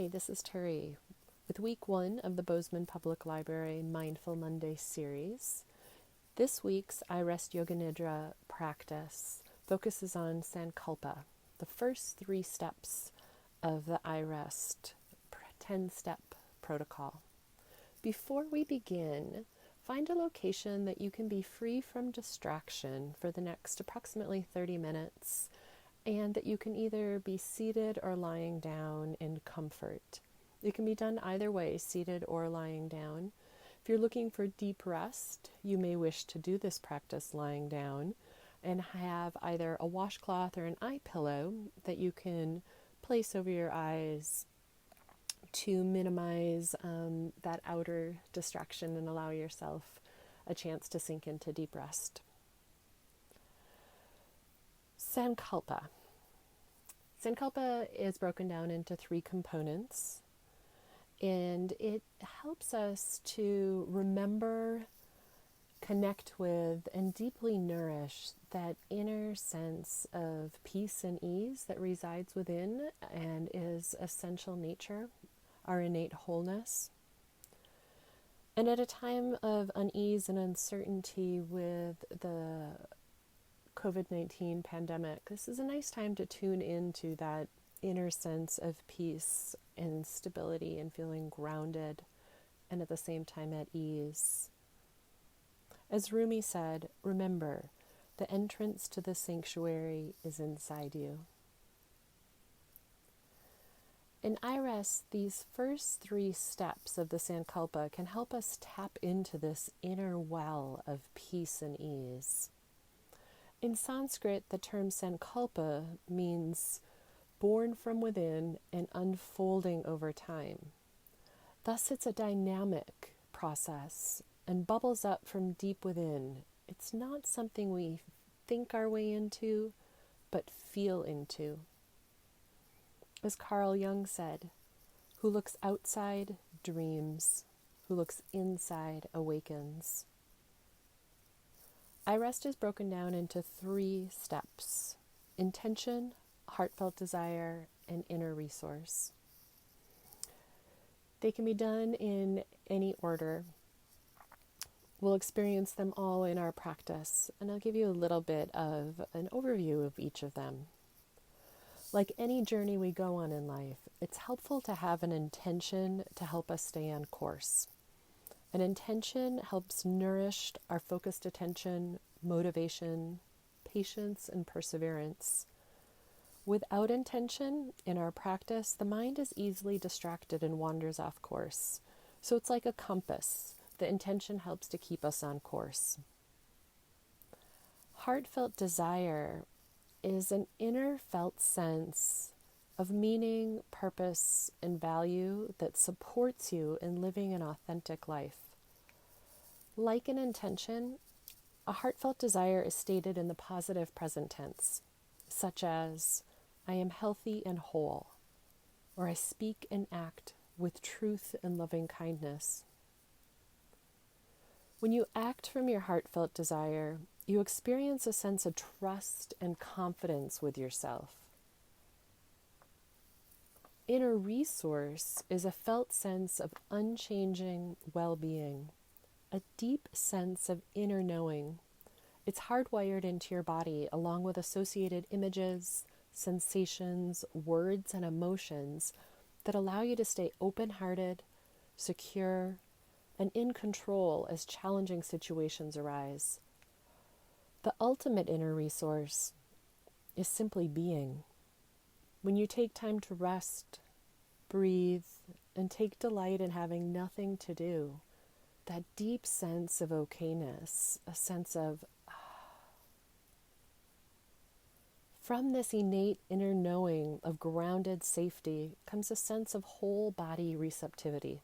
Hi, this is Turi with week 1 of the Bozeman Public Library Mindful Monday series. This week's I Rest Yoga Nidra practice focuses on Sankalpa, the first 3 steps of the I Rest 10-step protocol. Before we begin, find a location that you can be free from distraction for the next approximately 30 minutes, and that you can either be seated or lying down in comfort. It can be done either way, seated or lying down. If you're looking for deep rest, you may wish to do this practice lying down and have either a washcloth or an eye pillow that you can place over your eyes to minimize that outer distraction and allow yourself a chance to sink into deep rest. Sankalpa. Sankalpa is broken down into 3 components, and it helps us to remember, connect with, and deeply nourish that inner sense of peace and ease that resides within and is essential nature, our innate wholeness. And at a time of unease and uncertainty with the COVID-19 pandemic, this is a nice time to tune into that inner sense of peace and stability and feeling grounded and at the same time at ease. As Rumi said, remember, the entrance to the sanctuary is inside you. In I Rest, these first 3 steps of the Sankalpa can help us tap into this inner well of peace and ease. In Sanskrit, the term Sankalpa means born from within and unfolding over time. Thus, it's a dynamic process and bubbles up from deep within. It's not something we think our way into, but feel into. As Carl Jung said, who looks outside dreams, who looks inside awakens. I Rest is broken down into 3 steps: intention, heartfelt desire, and inner resource. They can be done in any order. We'll experience them all in our practice, and I'll give you a little bit of an overview of each of them. Like any journey we go on in life, it's helpful to have an intention to help us stay on course. An intention helps nourish our focused attention, motivation, patience, and perseverance. Without intention in our practice, the mind is easily distracted and wanders off course. So it's like a compass. The intention helps to keep us on course. Heartfelt desire is an inner felt sense of meaning, purpose, and value that supports you in living an authentic life. Like an intention, a heartfelt desire is stated in the positive present tense, such as, I am healthy and whole, or I speak and act with truth and loving kindness. When you act from your heartfelt desire, you experience a sense of trust and confidence with yourself. Inner resource is a felt sense of unchanging well-being, a deep sense of inner knowing. It's hardwired into your body along with associated images, sensations, words, and emotions that allow you to stay open-hearted, secure, and in control as challenging situations arise. The ultimate inner resource is simply being. When you take time to rest, breathe, and take delight in having nothing to do, that deep sense of okayness, a sense of from this innate inner knowing of grounded safety comes a sense of whole body receptivity.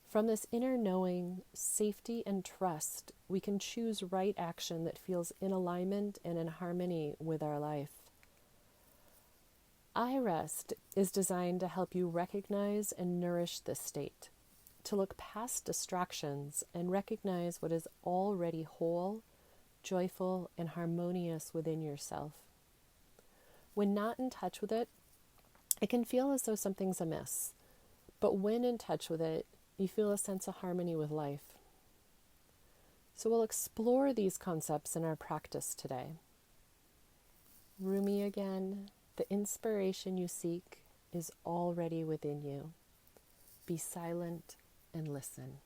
From this inner knowing, safety, and trust, we can choose right action that feels in alignment and in harmony with our life. I Rest is designed to help you recognize and nourish this state, to look past distractions and recognize what is already whole, joyful, and harmonious within yourself. When not in touch with it, It can feel as though something's amiss, but when in touch with it, you feel a sense of harmony with life. So we'll explore these concepts in our practice today. Rumi again, the inspiration you seek is already within you. Be silent and listen.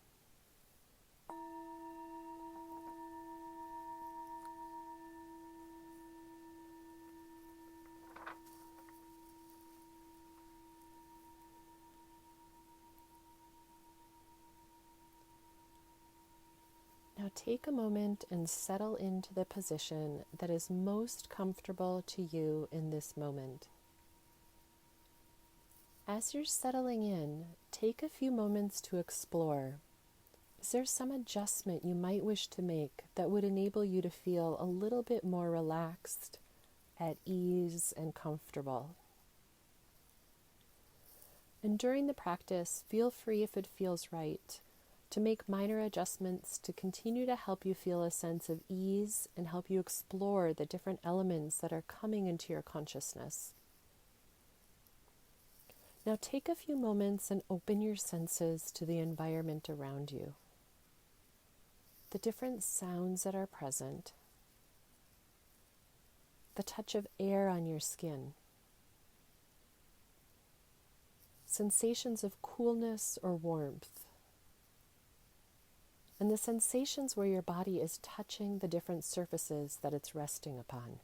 Now take a moment and settle into the position that is most comfortable to you in this moment. As you're settling in, take a few moments to explore. Is there some adjustment you might wish to make that would enable you to feel a little bit more relaxed, at ease, and comfortable? And during the practice, feel free, if it feels right, to make minor adjustments to continue to help you feel a sense of ease and help you explore the different elements that are coming into your consciousness. Now take a few moments and open your senses to the environment around you. The different sounds that are present, the touch of air on your skin, sensations of coolness or warmth, and the sensations where your body is touching the different surfaces that it's resting upon.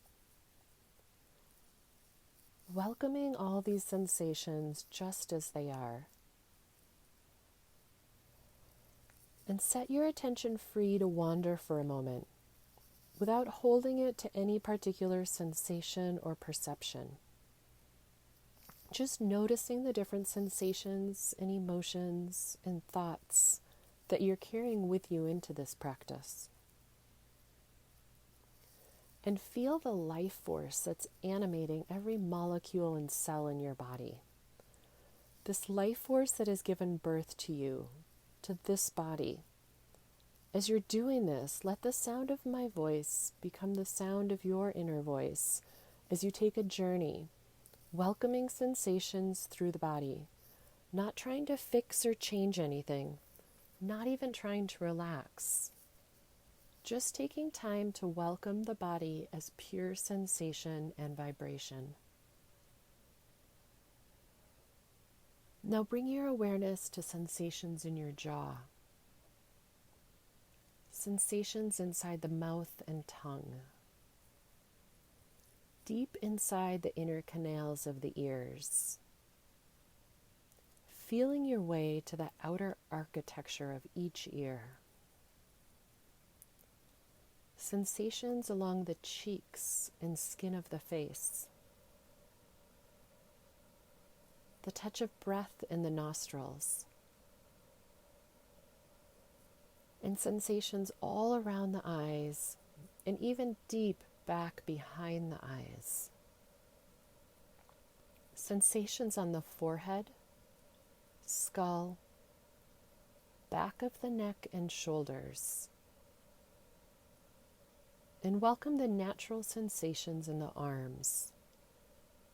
Welcoming all these sensations just as they are. And set your attention free to wander for a moment, without holding it to any particular sensation or perception. Just noticing the different sensations and emotions and thoughts that you're carrying with you into this practice. And feel the life force that's animating every molecule and cell in your body. This life force that has given birth to you, to this body. As you're doing this, let the sound of my voice become the sound of your inner voice as you take a journey, welcoming sensations through the body, not trying to fix or change anything, not even trying to relax. Just taking time to welcome the body as pure sensation and vibration. Now bring your awareness to sensations in your jaw, sensations inside the mouth and tongue, deep inside the inner canals of the ears, feeling your way to the outer architecture of each ear. Sensations along the cheeks and skin of the face. The touch of breath in the nostrils. And sensations all around the eyes and even deep back behind the eyes. Sensations on the forehead, skull, back of the neck and shoulders. And welcome the natural sensations in the arms,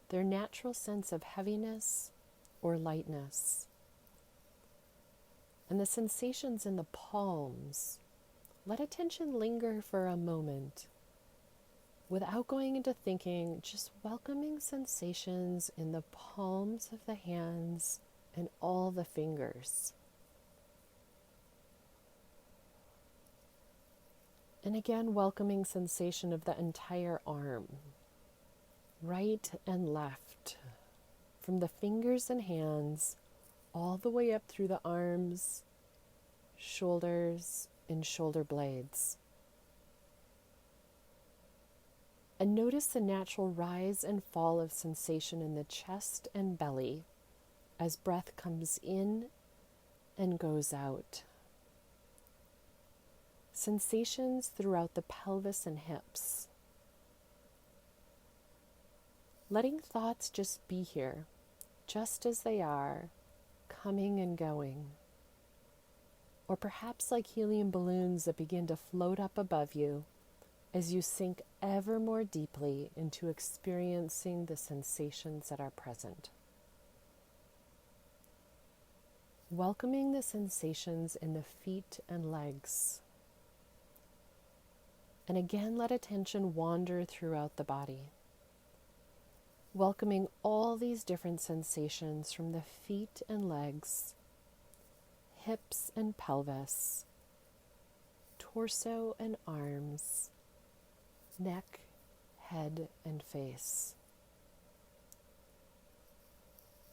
their natural sense of heaviness or lightness. And the sensations in the palms, let attention linger for a moment. Without going into thinking, just welcoming sensations in the palms of the hands and all the fingers. And again, welcoming sensation of the entire arm, right and left, from the fingers and hands, all the way up through the arms, shoulders, and shoulder blades. And notice the natural rise and fall of sensation in the chest and belly as breath comes in and goes out. Sensations throughout the pelvis and hips. Letting thoughts just be here, just as they are, coming and going. Or perhaps like helium balloons that begin to float up above you as you sink ever more deeply into experiencing the sensations that are present. welcoming the sensations in the feet and legs. And again, let attention wander throughout the body, welcoming all these different sensations from the feet and legs, hips and pelvis, torso and arms, neck, head, and face.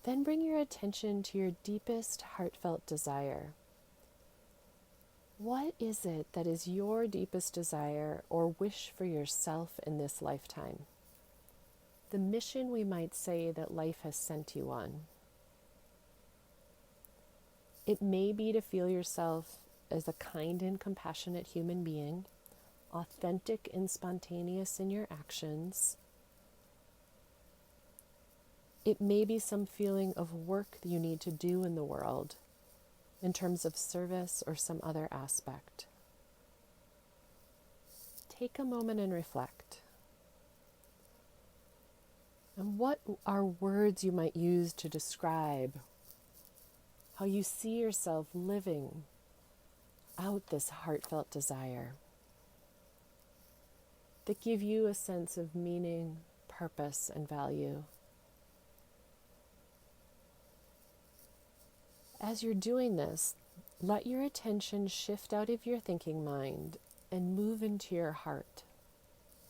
Then bring your attention to your deepest heartfelt desire. What is it that is your deepest desire or wish for yourself in this lifetime? The mission, we might say, that life has sent you on. It may be to feel yourself as a kind and compassionate human being, authentic and spontaneous in your actions. It may be some feeling of work that you need to do in the world in terms of service or some other aspect. Take a moment and reflect. And what are words you might use to describe how you see yourself living out this heartfelt desire that give you a sense of meaning, purpose, and value? As you're doing this, let your attention shift out of your thinking mind and move into your heart.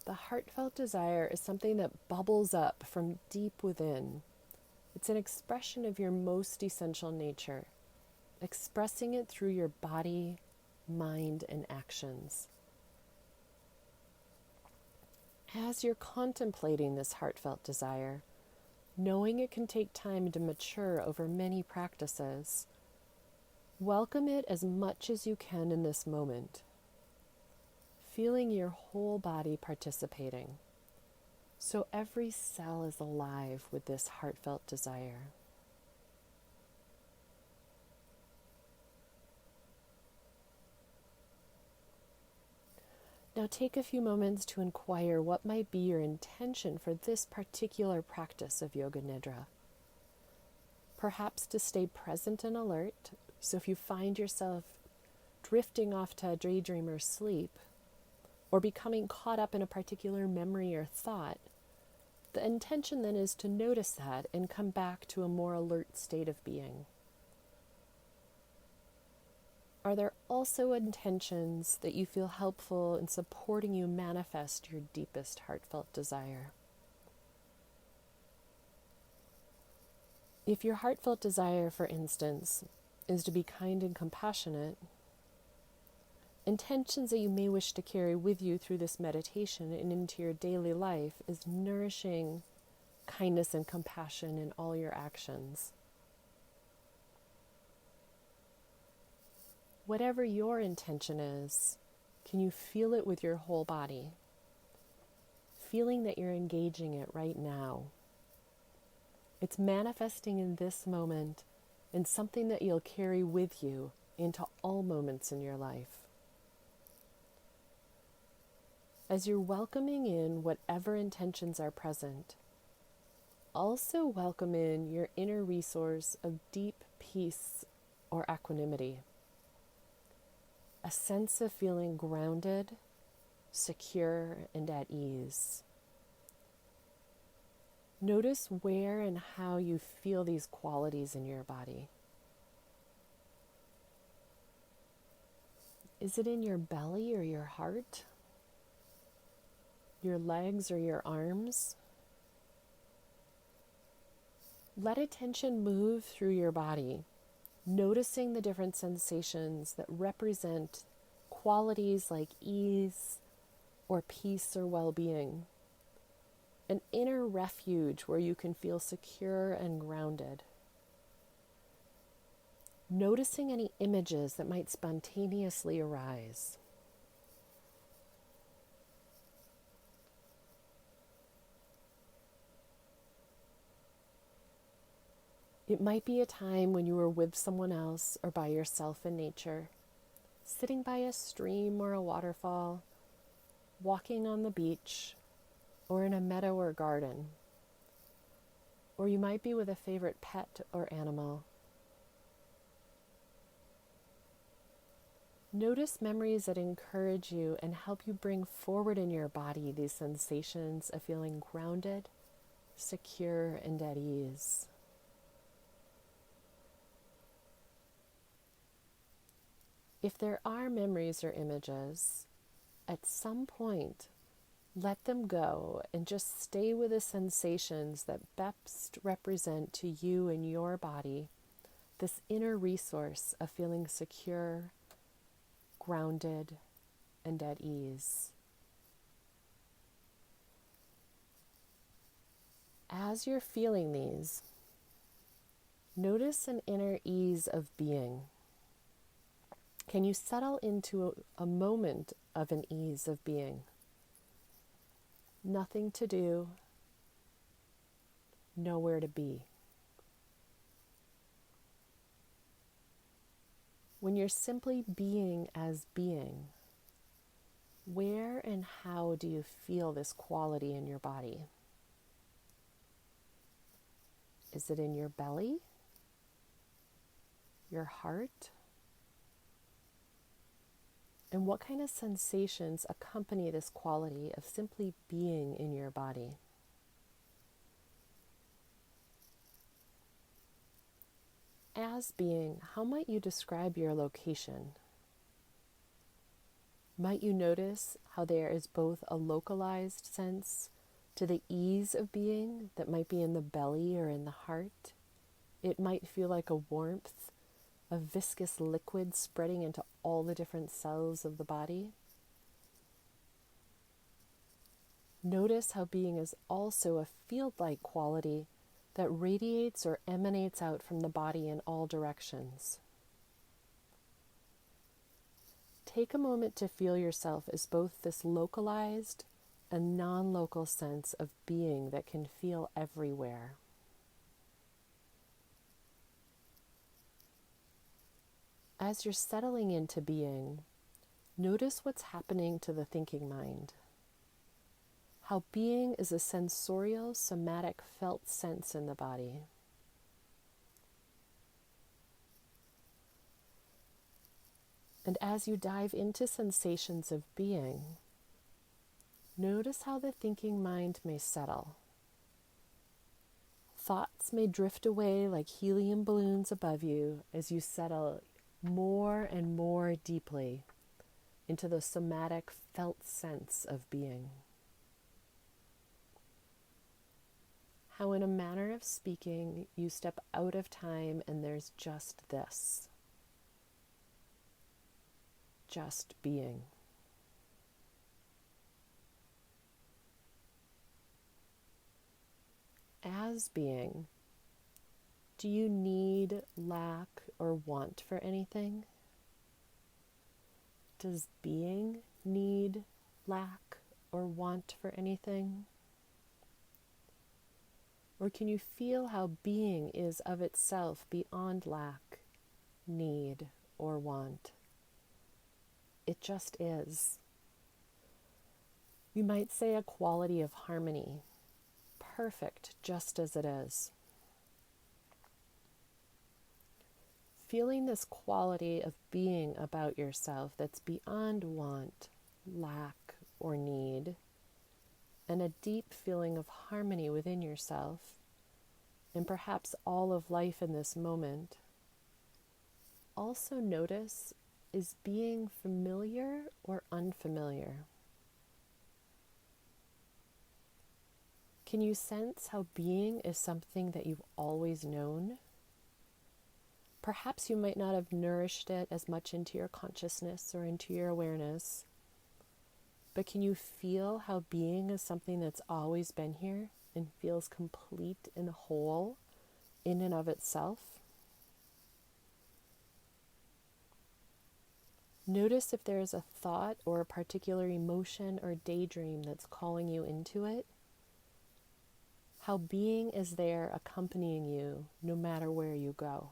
The heartfelt desire is something that bubbles up from deep within. It's an expression of your most essential nature, expressing it through your body, mind, and actions. As you're contemplating this heartfelt desire, knowing it can take time to mature over many practices, welcome it as much as you can in this moment, feeling your whole body participating, so every cell is alive with this heartfelt desire. Now take a few moments to inquire what might be your intention for this particular practice of Yoga Nidra. Perhaps to stay present and alert, so if you find yourself drifting off to a daydream or sleep, or becoming caught up in a particular memory or thought, the intention then is to notice that and come back to a more alert state of being. Are there also intentions that you feel helpful in supporting you manifest your deepest heartfelt desire? If your heartfelt desire, for instance, is to be kind and compassionate, intentions that you may wish to carry with you through this meditation and into your daily life is nourishing kindness and compassion in all your actions. Whatever your intention is, can you feel it with your whole body? Feeling that you're engaging it right now. It's manifesting in this moment and something that you'll carry with you into all moments in your life. As you're welcoming in whatever intentions are present, also welcome in your inner resource of deep peace or equanimity. A sense of feeling grounded, secure, and at ease. Notice where and how you feel these qualities in your body. Is it in your belly or your heart? Your legs or your arms? Let attention move through your body, noticing the different sensations that represent qualities like ease or peace or well-being. An inner refuge where you can feel secure and grounded. Noticing any images that might spontaneously arise. It might be a time when you are with someone else or by yourself in nature, sitting by a stream or a waterfall, walking on the beach, or in a meadow or garden. Or you might be with a favorite pet or animal. Notice memories that encourage you and help you bring forward in your body these sensations of feeling grounded, secure, and at ease. If there are memories or images, at some point, let them go and just stay with the sensations that best represent to you and your body this inner resource of feeling secure, grounded, and at ease. As you're feeling these, notice an inner ease of being. Can you settle into a moment of an ease of being? Nothing to do, nowhere to be. When you're simply being as being, where and how do you feel this quality in your body? Is it in your belly? Your heart? And what kind of sensations accompany this quality of simply being in your body? As being, how might you describe your location? Might you notice how there is both a localized sense to the ease of being that might be in the belly or in the heart? It might feel like a warmth, a viscous liquid spreading into all the different cells of the body. Notice how being is also a field-like quality that radiates or emanates out from the body in all directions. Take a moment to feel yourself as both this localized and non-local sense of being that can feel everywhere. As you're settling into being, notice what's happening to the thinking mind. How being is a sensorial, somatic, felt sense in the body. And as you dive into sensations of being, notice how the thinking mind may settle. Thoughts may drift away like helium balloons above you as you settle more and more deeply into the somatic, felt sense of being. How in a manner of speaking, you step out of time and there's just this. Just being. As being, do you need, lack, or want for anything? Does being need, lack, or want for anything? Or can you feel how being is of itself beyond lack, need, or want? It just is. You might say a quality of harmony, perfect just as it is. Feeling this quality of being about yourself that's beyond want, lack, or need, and a deep feeling of harmony within yourself, and perhaps all of life in this moment. Also notice, is being familiar or unfamiliar? Can you sense how being is something that you've always known? Perhaps you might not have nourished it as much into your consciousness or into your awareness, but can you feel how being is something that's always been here and feels complete and whole in and of itself? Notice if there is a thought or a particular emotion or daydream that's calling you into it. How being is there accompanying you no matter where you go.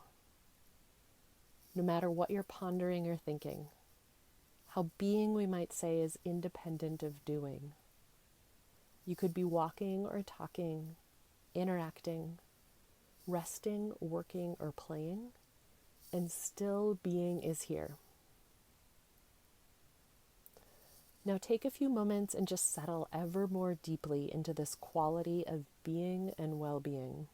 No matter what you're pondering or thinking. How being, we might say, is independent of doing. You could be walking or talking, interacting, resting, working, or playing, and still being is here. Now take a few moments and just settle ever more deeply into this quality of being and well-being.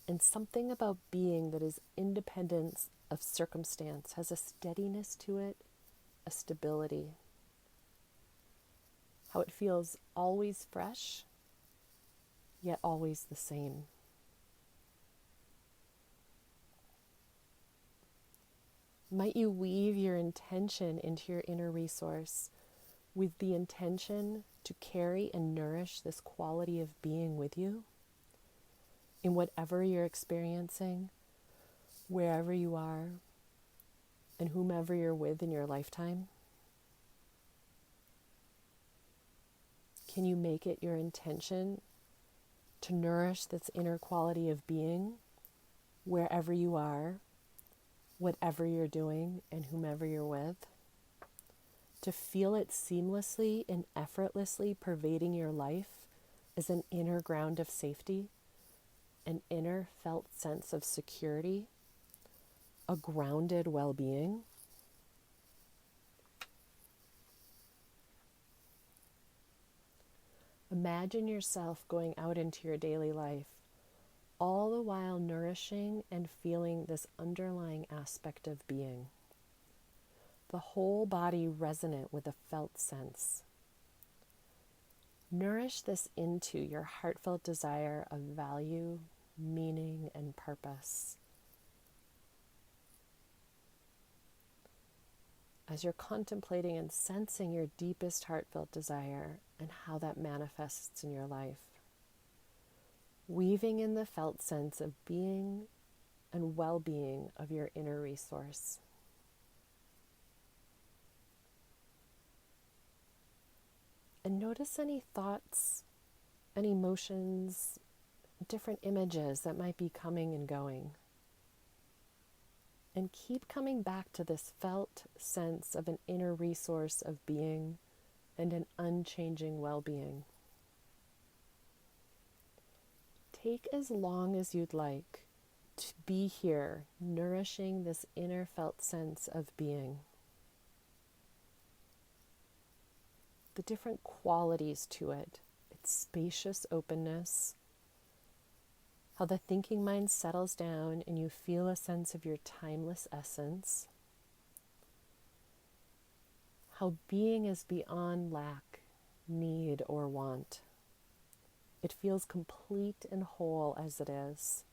And something about being that is independent of circumstance has a steadiness to it, a stability. How it feels always fresh, yet always the same. Might you weave your intention into your inner resource with the intention to carry and nourish this quality of being with you in whatever you're experiencing, wherever you are, and whomever you're with in your lifetime? Can you make it your intention to nourish this inner quality of being wherever you are, whatever you're doing, and whomever you're with? To feel it seamlessly and effortlessly pervading your life as an inner ground of safety, an inner felt sense of security, a grounded well-being? Imagine yourself going out into your daily life, all the while nourishing and feeling this underlying aspect of being. The whole body resonant with a felt sense. Nourish this into your heartfelt desire of value, meaning, and purpose. As you're contemplating and sensing your deepest heartfelt desire and how that manifests in your life, weaving in the felt sense of being and well-being of your inner resource. And notice any thoughts and emotions, different images that might be coming and going. And keep coming back to this felt sense of an inner resource of being and an unchanging well-being. Take as long as you'd like to be here, nourishing this inner felt sense of being. The different qualities to it, its spacious openness, how the thinking mind settles down and you feel a sense of your timeless essence, how being is beyond lack, need, or want. It feels complete and whole as it is,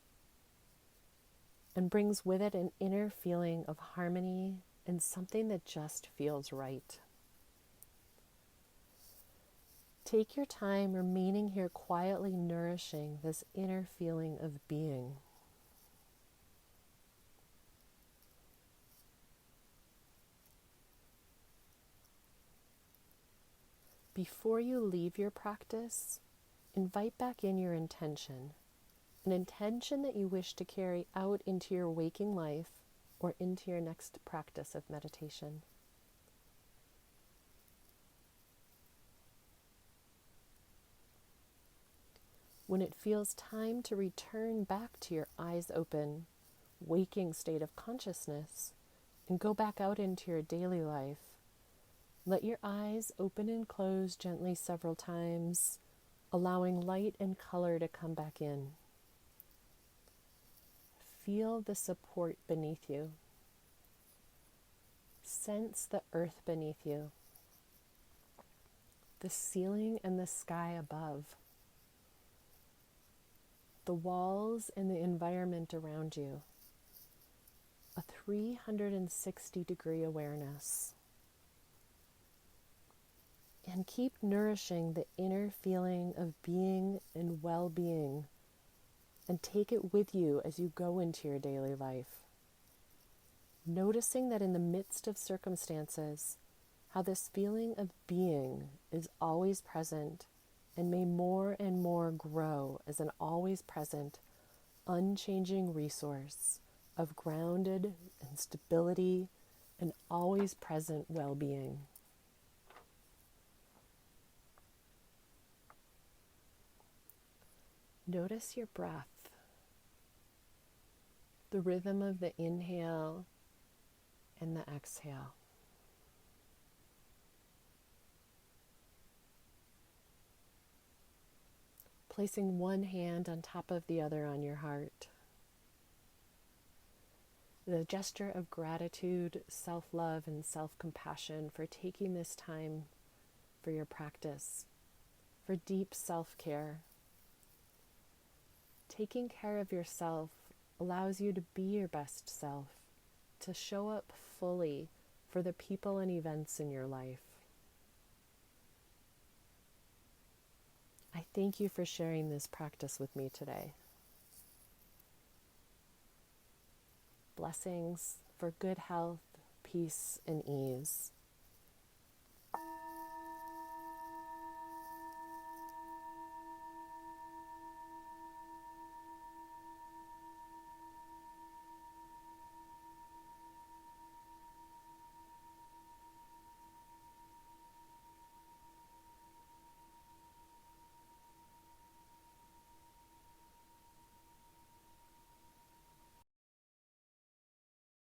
and brings with it an inner feeling of harmony and something that just feels right. Take your time remaining here quietly nourishing this inner feeling of being. Before you leave your practice, invite back in your intention, an intention that you wish to carry out into your waking life or into your next practice of meditation. When it feels time to return back to your eyes open, waking state of consciousness and go back out into your daily life, let your eyes open and close gently several times, allowing light and color to come back in. Feel the support beneath you. Sense the earth beneath you, the ceiling and the sky above, the walls and the environment around you. A 360-degree awareness. And keep nourishing the inner feeling of being and well-being, and take it with you as you go into your daily life. Noticing that in the midst of circumstances, how this feeling of being is always present and may more and more grow as an always present, unchanging resource of grounded and stability and always present well-being. Notice your breath, the rhythm of the inhale and the exhale. placing one hand on top of the other on your heart. The gesture of gratitude, self-love, and self-compassion for taking this time for your practice, for deep self-care. Taking care of yourself allows you to be your best self, to show up fully for the people and events in your life. I thank you for sharing this practice with me today. Blessings for good health, peace, and ease.